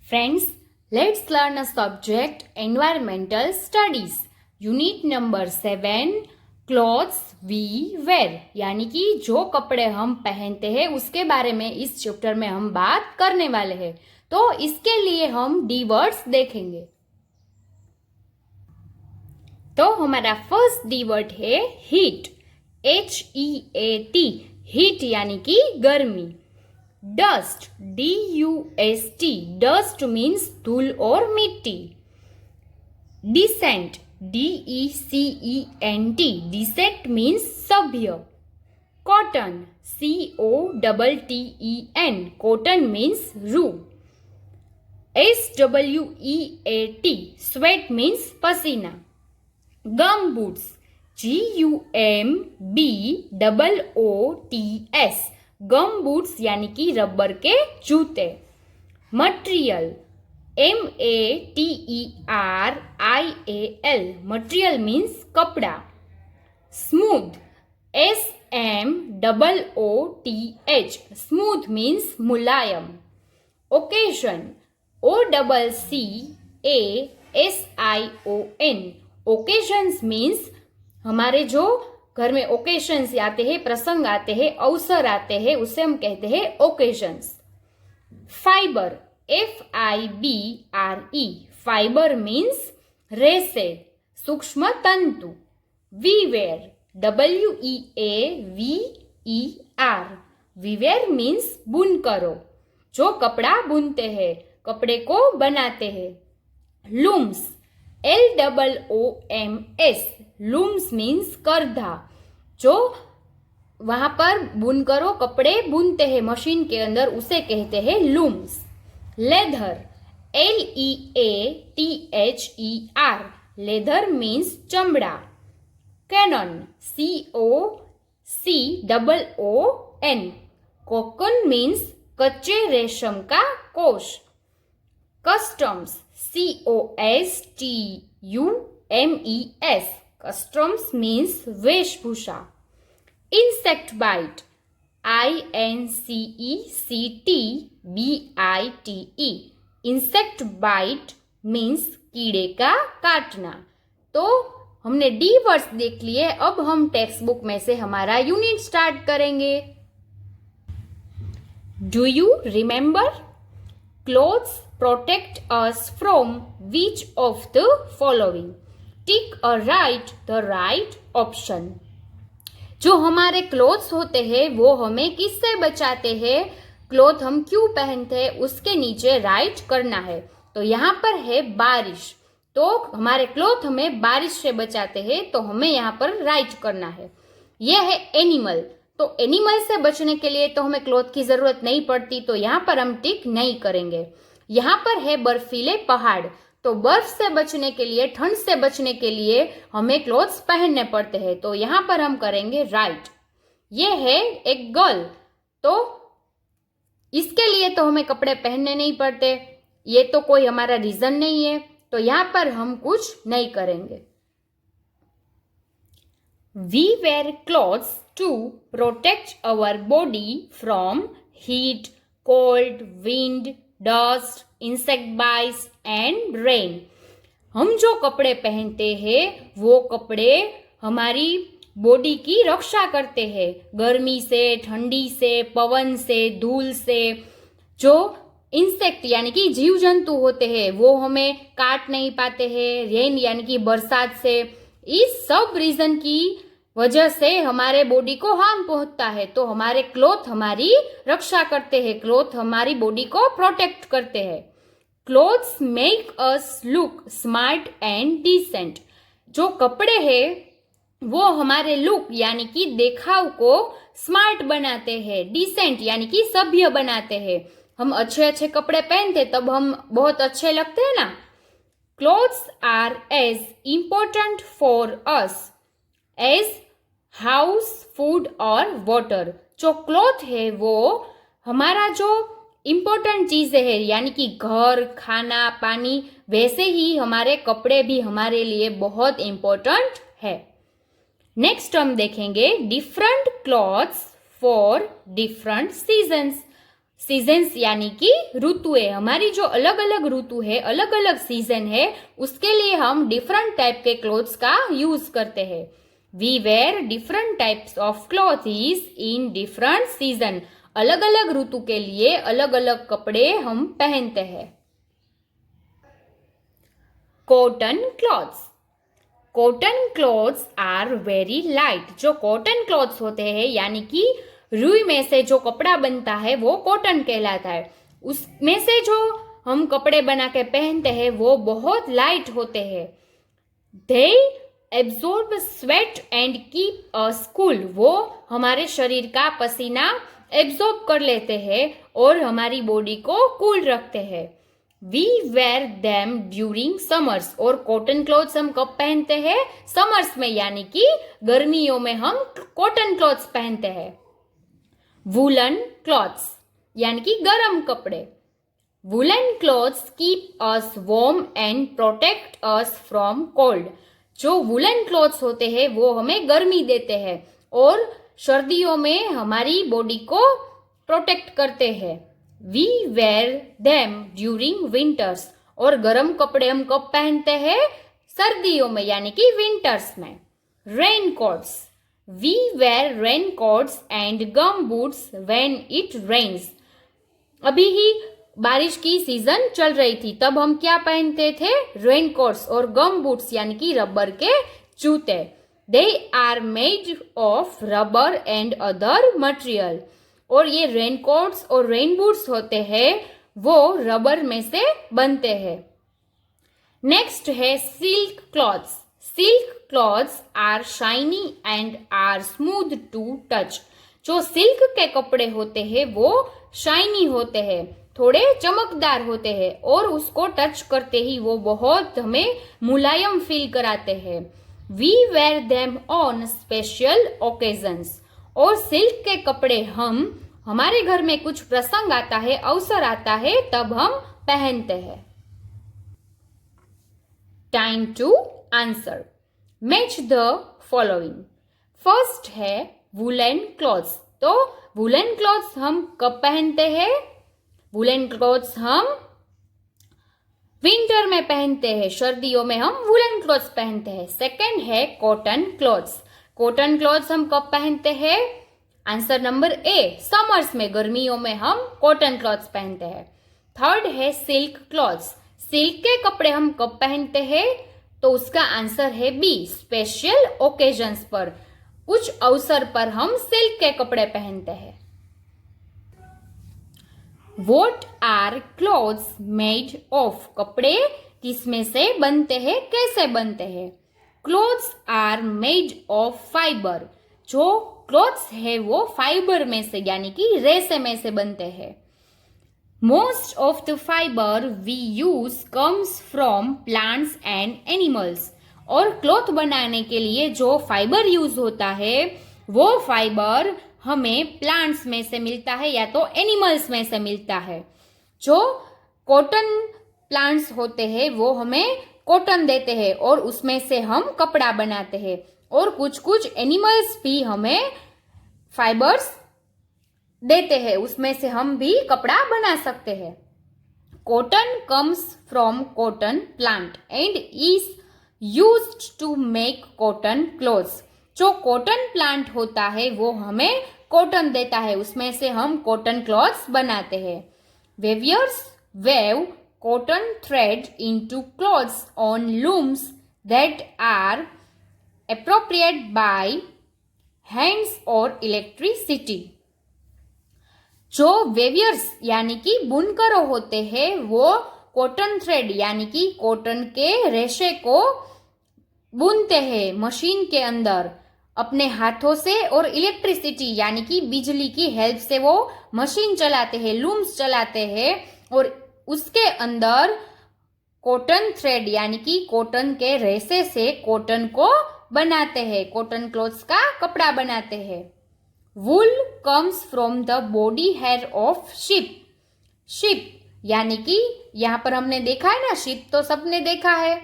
Friends, let's learn a subject Environmental Studies. Unit number 7 clothes we wear, यानी कि जो कपड़े हम पहनते हैं उसके बारे में इस चैप्टर में हम बात करने वाले हैं। तो इसके लिए हम डी वर्ड्स देखेंगे। तो हमारा फर्स्ट डी वर्ड है हीट, HEAT, हीट यानी कि गर्मी। डस्ट, DUST, डस्ट मीन्स धूल और मिट्टी। डिसेंट, DECENT, डिसेंट मीन्स सभ्य। कॉटन, COTTEN, कॉटन मीन्स रूह। SWEAT, स्वेट मीन्स पसीना। गम बूट्स, GUMBOOTS, गम बूट्स यानी कि रबर के जूते। मटेरियल, MATERIAL, मटेरियल मीन्स कपड़ा। स्मूथ, SMOOTH, स्मूथ मीन्स मुलायम। ओकेजन, OCCASION, ओकेजन्स मीन्स हमारे जो घर में ओकेशंस आते हैं, प्रसंग आते हैं, अवसर आते हैं, उसे हम कहते हैं occasions. Fibre, FIBRE, fibre means रेशे, सूक्ष्म तंतु। वीवेयर, WEAVER, वीवेयर मीन्स बुनकरो, जो कपड़ा बुनते हैं, कपड़े को बनाते हैं। लूम्स, LOOMS, लूम्स मीन्स करधा, जो वहां पर बुनकरों कपड़े बुनते हैं मशीन के अंदर, उसे कहते हैं looms. Leather, LEATHER, leather means चमड़ा। कैनन, COCOON, कोकन मीन्स कच्चे रेशम का कोश। कस्टम्स, COSTUMES, कस्टम्स मीन्स वेशभूषा। Insect bite, INSECTBITE, insect bite means कीड़े का काटना। तो हमने डी वर्ड्स देख लिए, अब हम टेक्स्ट बुक में से हमारा यूनिट स्टार्ट करेंगे। Do you remember? Clothes protect us from which of the following? Tick or write the right option. जो हमारे क्लोथ्स होते हैं वो हमें किससे बचाते हैं, क्लोथ हम क्यों पहनते हैं, उसके नीचे राइट करना है। तो यहाँ पर है बारिश, तो हमारे क्लोथ हमें बारिश से बचाते हैं, तो हमें यहाँ पर राइट करना है। यह है एनिमल, तो एनिमल से बचने के लिए तो हमें क्लोथ की जरूरत नहीं पड़ती, तो यहाँ पर हम टिक नहीं करेंगे। यहाँ पर है बर्फीले पहाड़, तो बर्फ से बचने के लिए, ठंड से बचने के लिए हमें क्लोथ्स पहनने पड़ते हैं, तो यहाँ पर हम करेंगे राइट। ये है एक गर्ल, तो इसके लिए तो हमें कपड़े पहनने नहीं पड़ते, ये तो कोई हमारा रीजन नहीं है, तो यहाँ पर हम कुछ नहीं करेंगे। We wear clothes to protect our body from heat, cold, wind, dust, insect bytes and rain. हम जो कपड़े पहनते हैं वो कपड़े हमारी बॉडी की रक्षा करते हैं, गर्मी से, ठंडी से, पवन से, धूल से। जो इंसेक्ट यानी कि जीव जंतु होते हैं वो हमें काट नहीं पाते हैं, रेन यानी कि बरसात से। इस सब रीजन की वजह से हमारे बॉडी को हार्म पहुंचता है, तो हमारे क्लोथ हमारी रक्षा करते हैं, क्लोथ हमारी बॉडी को प्रोटेक्ट करते हैं। Clothes make us look smart and decent, जो कपड़े हैं वो हमारे लुक यानी कि देखाव को स्मार्ट बनाते हैं, डिसेंट यानी कि सभ्य बनाते हैं। हम अच्छे अच्छे कपड़े पहनते तब हम बहुत अच्छे लगते हैं ना। Clothes are as important for us as house, food और वाटर। जो क्लॉथ है वो हमारा जो इम्पोर्टेंट चीजें है यानी कि घर, खाना, पानी, वैसे ही हमारे कपड़े भी हमारे लिए बहुत इम्पोर्टेंट है। नेक्स्ट हम देखेंगे different clothes for different seasons. Seasons यानी कि ऋतुएं, हमारी जो अलग अलग ऋतु है, अलग अलग सीजन है, उसके लिए हम डिफरेंट टाइप के क्लोथ्स का यूज करते हैं। We wear different types of clothes in different season. अलग अलग ऋतु के लिए अलग अलग कपड़े हम पहनते हैं। Cotton clothes. Cotton clothes are very light. जो कॉटन क्लॉथ्स होते हैं यानी कि रुई में से जो कपड़ा बनता है वो कॉटन कहलाता है। उसमें से जो हम कपड़े बना के पहनते हैं वो बहुत लाइट होते हैं। They absorb sweat and keep us cool. वो हमारे शरीर का पसीना एब्जॉर्ब कर लेते हैं और हमारी बॉडी को कूल रखते हैं। We wear them during summers. और कॉटन क्लॉथ्स हम कब पहनते हैं? समर्स में, यानी कि गर्मियों में हम कॉटन क्लॉथ्स पहनते हैं। वूलन क्लॉथ्स यानी कि गर्म कपड़े। Woollen clothes keep us warm and protect us from cold. जो वूलन क्लॉथ्स होते हैं वो हमें गर्मी देते हैं और सर्दियों में हमारी बॉडी को प्रोटेक्ट करते हैं। We wear them during winters. और गर्म कपड़े हम कब पहनते हैं? सर्दियों में, यानी कि विंटर्स में। Rain coats. We wear rain coats and gum boots when it rains. अभी ही बारिश की सीजन चल रही थी, तब हम क्या पहनते थे? रेन कोट्स और गम बूट्स यानी कि रबर के जूते। They are made of rubber and other material. और ये रेनकोट्स और रेन बूट्स होते हैं वो रबर में से बनते हैं। नेक्स्ट है silk clothes. Silk clothes are shiny and are smooth to touch. जो सिल्क के कपड़े होते हैं वो शाइनी होते हैं, थोड़े चमकदार होते हैं और उसको टच करते ही वो बहुत हमें मुलायम फील कराते हैं। We wear them on special occasions. और सिल्क के कपड़े हम हमारे घर में कुछ प्रसंग आता है, अवसर आता है, तब हम पहनते हैं। Time to answer. Match the following. First है वुलन क्लॉथ्स। तो वुलन क्लॉथ्स हम कब पहनते हैं? वुलन क्लॉथ्स हम विंटर में पहनते हैं, सर्दियों में हम वुलन क्लॉथ्स पहनते हैं। सेकंड है कॉटन क्लॉथ्स। कॉटन क्लॉथ्स हम कब पहनते हैं? आंसर नंबर ए, समर्स में, गर्मियों में हम कॉटन क्लॉथ्स पहनते हैं। थर्ड है सिल्क क्लॉथ्स। सिल्क के कपड़े हम कब पहनते हैं? तो उसका आंसर है बी, स्पेशल ओकेजन्स पर, कुछ अवसर पर हम सिल्क के कपड़े पहनते हैं। What are clothes made of? कपड़े किसमें से बनते हैं, कैसे बनते हैं? Clothes are made of fiber. जो clothes है वो फाइबर में से यानी कि रेशे में से बनते हैं। Most of the fiber we use comes from plants and animals. और क्लॉथ बनाने के लिए जो फाइबर यूज होता है वो फाइबर हमें प्लांट्स में से मिलता है या तो एनिमल्स में से मिलता है। जो कॉटन प्लांट्स होते हैं वो हमें कॉटन देते हैं और उसमें से हम कपड़ा बनाते हैं, और कुछ कुछ एनिमल्स भी हमें फाइबर्स देते हैं, उसमें से हम भी कपड़ा बना सकते हैं। Cotton comes from cotton plant and is used to make cotton clothes. जो कॉटन प्लांट होता है वो हमें कॉटन देता है, उसमें से हम कॉटन क्लॉथ्स बनाते हैं। Weavers weave cotton thread into clothes on looms that are appropriate by hands और इलेक्ट्रिसिटी। जो वेवियर्स यानी कि बुनकरों होते हैं वो कॉटन थ्रेड यानी कि कॉटन के रेशे को बुनते हैं मशीन के अंदर अपने हाथों से, और इलेक्ट्रिसिटी यानी कि बिजली की हेल्प से वो मशीन चलाते हैं, लूम्स चलाते हैं, और उसके अंदर कॉटन थ्रेड यानी कि कॉटन के रेशे से कॉटन को बनाते हैं, कॉटन क्लॉथ्स का कपड़ा बनाते हैं। Wool comes from the body hair of sheep. Sheep यानी कि यहाँ पर हमने देखा है ना, शिप तो सबने देखा है,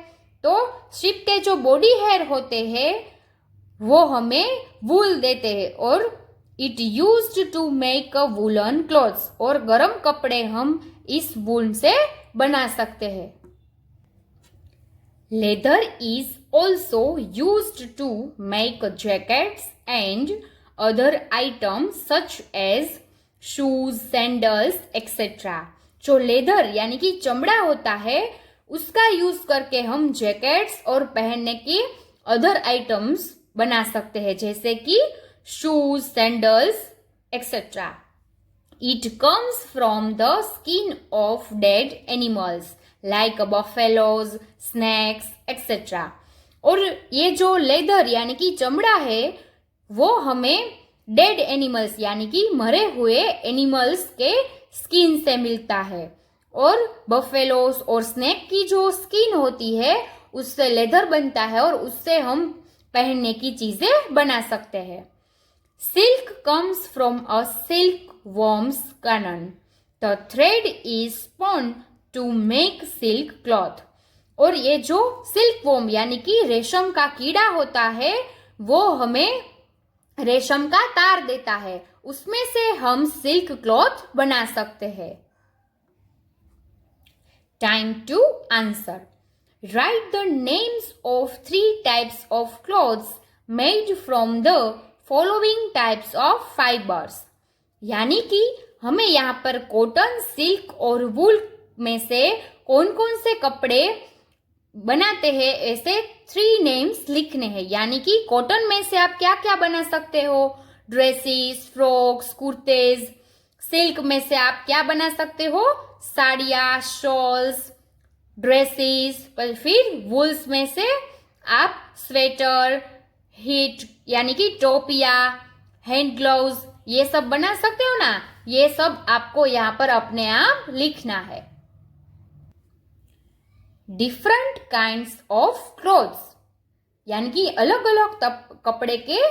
तो शिप के जो बॉडी हेयर होते हैं वो हमें वूल देते हैं, और it used to make a woollen clothes, और गर्म कपड़े हम इस वूल से बना सकते हैं। Leather is also used to make jackets and other items such as shoes, sandals etcetera. जो लेदर यानी कि चमड़ा होता है उसका यूज करके हम जैकेट्स और पहनने की अदर आइटम्स बना सकते हैं, जैसे कि shoes, sandals etcetera. It comes from the skin of dead animals like buffaloes, snacks etcetera. और ये जो लेदर यानी कि चमड़ा है वो हमें डेड एनिमल्स यानी कि मरे हुए एनिमल्स के स्किन से मिलता है, और बफेलोस और स्नेक की जो स्किन होती है उससे लेदर बनता है और उससे हम पहनने की चीजें बना सकते हैं। Silk comes from a silk worms cannon. The thread is spun to make silk cloth. और ये जो सिल्क वॉर्म यानी कि रेशम का कीड़ा होता है वो हमें रेशम का तार देता है, उसमें से हम सिल्क क्लॉथ बना सकते हैं। Time to answer. Write the names of 3 types of clothes made from the following types of fibers. यानी कि हमें यहाँ पर कॉटन, सिल्क और वूल में से कौन कौन से कपड़े बनाते हैं ऐसे 3 नेम्स लिखने हैं। यानी कि कॉटन में से आप क्या क्या बना सकते हो, ड्रेसेस, फ्रॉक्स, कुर्तेज। सिल्क में से आप क्या बना सकते हो, साड़ियाँ, शॉल्स, ड्रेसेस। फिर वूल्स में से आप स्वेटर, हिट यानी कि टोपिया, हैंड ग्लव्स ये सब बना सकते हो ना। ये सब आपको यहाँ पर अपने आप लिखना है। डिफरेंट काइंड्स ऑफ क्लोथ्स यानी कि अलग अलग कपड़े के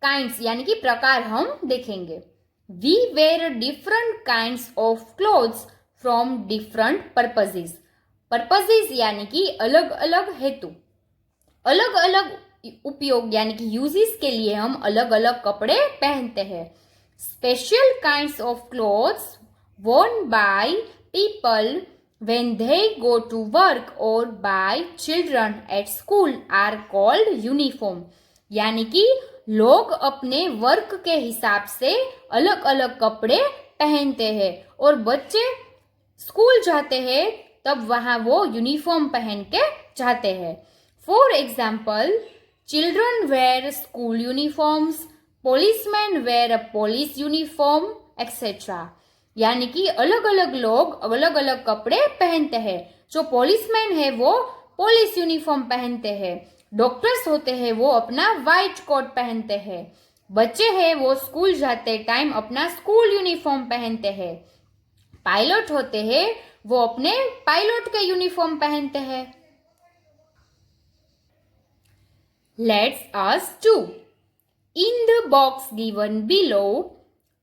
काइंड्स यानी कि प्रकार हम देखेंगे। We wear different kinds of clothes from different purposes. Purposes यानी कि अलग अलग हेतु, अलग अलग उपयोग यानी कि यूजेस के लिए हम अलग अलग कपड़े पहनते हैं। Special kinds of clothes worn by people when they go to work or by children at school are called uniform. यानी कि लोग अपने वर्क के हिसाब से अलग अलग कपड़े पहनते हैं और बच्चे स्कूल जाते हैं तब वहां वो यूनिफॉर्म पहन के जाते हैं। For example, children wear school uniforms, policeman wear a police uniform etcetera. यानी कि अलग अलग लोग अलग अलग कपड़े पहनते हैं। जो पुलिसमैन है वो पुलिस यूनिफॉर्म पहनते हैं, डॉक्टर्स होते हैं वो अपना व्हाइट कोट पहनते हैं, बच्चे हैं वो स्कूल जाते टाइम अपना स्कूल यूनिफॉर्म पहनते हैं, पायलट होते हैं वो अपने पायलट के यूनिफॉर्म पहनते हैं। Let's us do. In the box given below,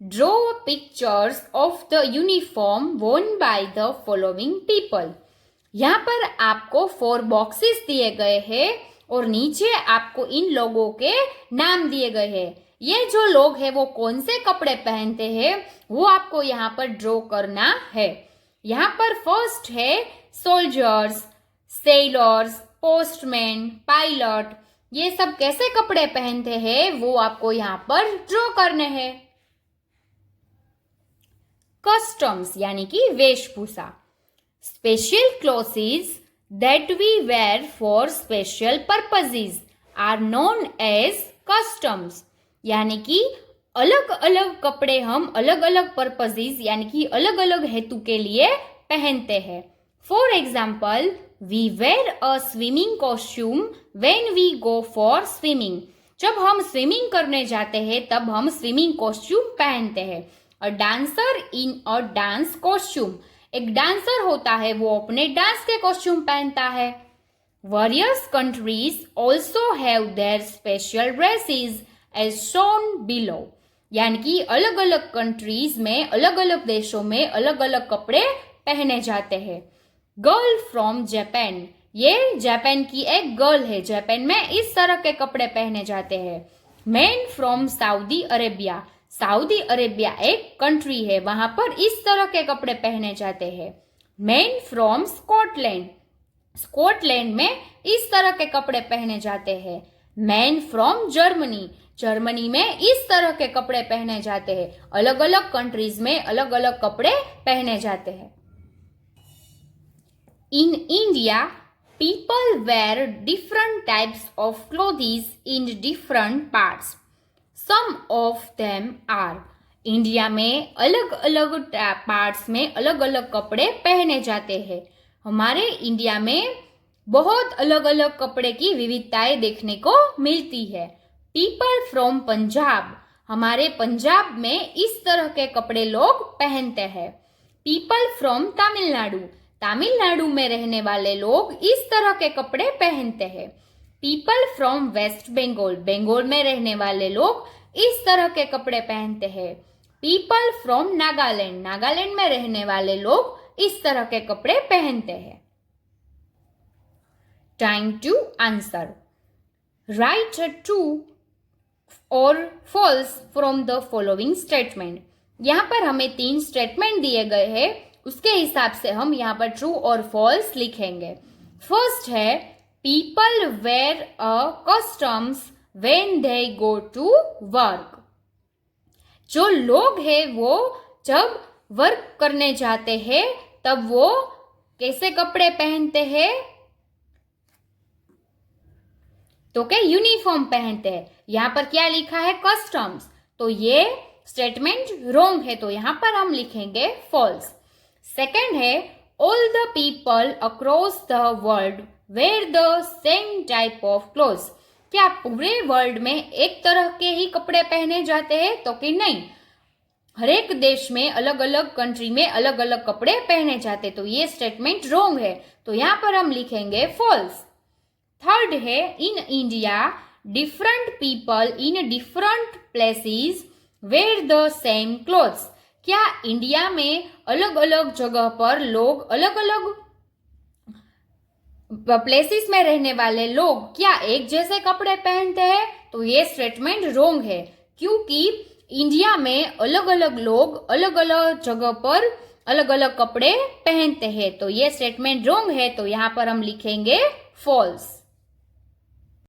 draw pictures of the uniform worn by the following people. यहाँ पर आपको 4 बॉक्सेस दिए गए हैं और नीचे आपको इन लोगों के नाम दिए गए हैं। ये जो लोग हैं वो कौन से कपड़े पहनते हैं वो आपको यहाँ पर ड्रॉ करना है। यहाँ पर फर्स्ट है सोल्जर्स, सेलर्स, पोस्टमैन, पायलट। ये सब कैसे कपड़े पहनते हैं वो आपको यहाँ पर ड्रॉ करने हैं। कस्टम्स यानी कि वेशभूषा। Special clothes that we wear for special purposes are known as customs. यानी कि अलग अलग कपड़े हम अलग अलग पर्पसेस यानी कि अलग अलग हेतु के लिए पहनते हैं। For example, we wear a swimming costume when we go for swimming. जब हम स्विमिंग करने जाते हैं तब हम स्विमिंग कॉस्ट्यूम पहनते हैं। A dancer in a dance costume. एक डांसर होता है वो अपने डांस के कॉस्ट्यूम पहनता है। Various countries also have their special dresses as shown below. यानी कि अलग अलग कंट्रीज में, अलग अलग देशों में अलग अलग कपड़े पहने जाते हैं। Girl from Japan. ये जापान की एक गर्ल है, जापान में इस तरह के कपड़े पहने जाते हैं। Man from Saudi Arabia. Saudi Arabia एक कंट्री है, वहां पर इस तरह के कपड़े पहने जाते हैं। मैन फ्रॉम स्कॉटलैंड, स्कॉटलैंड में इस तरह के कपड़े पहने जाते हैं। मैन फ्रॉम जर्मनी, जर्मनी में इस तरह के कपड़े पहने जाते हैं। अलग अलग कंट्रीज में अलग अलग कपड़े पहने जाते हैं। In India people wear different types of clothes in different parts. Some of them are. India में अलग अलग पार्ट्स में अलग अलग कपड़े पहने जाते हैं। हमारे इंडिया में बहुत अलग अलग कपड़े की विविधताएं देखने को मिलती है। पीपल फ्रॉम पंजाब, हमारे पंजाब में इस तरह के कपड़े लोग पहनते हैं। पीपल फ्रॉम तमिलनाडु, तमिलनाडु में रहने वाले लोग इस तरह के कपड़े पहनते हैं। पीपल फ्रॉम वेस्ट बंगाल, बंगाल में रहने वाले लोग इस तरह के कपड़े पहनते हैं। पीपल फ्रॉम नागालैंड, नागालैंड में रहने वाले लोग इस तरह के कपड़े पहनते हैं। Time to answer. Right true और false from the following statement. यहाँ पर हमें 3 स्टेटमेंट दिए गए हैं, उसके हिसाब से हम यहाँ पर ट्रू और फॉल्स लिखेंगे। फर्स्ट है people wear a customs when they go to work. जो लोग हैं वो जब वर्क करने जाते हैं तब वो कैसे कपड़े पहनते हैं, तो क्या यूनिफॉर्म पहनते हैं। यहाँ पर क्या लिखा है कस्टम्स, तो ये स्टेटमेंट रॉन्ग है, तो यहाँ पर हम लिखेंगे फॉल्स। सेकेंड है all the people across the world wear the same type of clothes. क्या पूरे वर्ल्ड में एक तरह के ही कपड़े पहने जाते हैं, तो कि नहीं, हर एक देश में अलग अलग कंट्री में अलग अलग कपड़े पहने जाते, तो ये स्टेटमेंट रॉन्ग है, तो यहाँ पर हम लिखेंगे फॉल्स। थर्ड है in India different people in different places where the same clothes. क्या इंडिया में अलग अलग जगह पर लोग अलग अलग प्लेसेस में रहने वाले लोग क्या एक जैसे कपड़े पहनते हैं, तो ये स्टेटमेंट रॉन्ग है, क्योंकि इंडिया में अलग अलग लोग अलग अलग जगह पर अलग अलग कपड़े पहनते हैं, तो ये स्टेटमेंट रॉन्ग है, तो यहाँ पर हम लिखेंगे फॉल्स।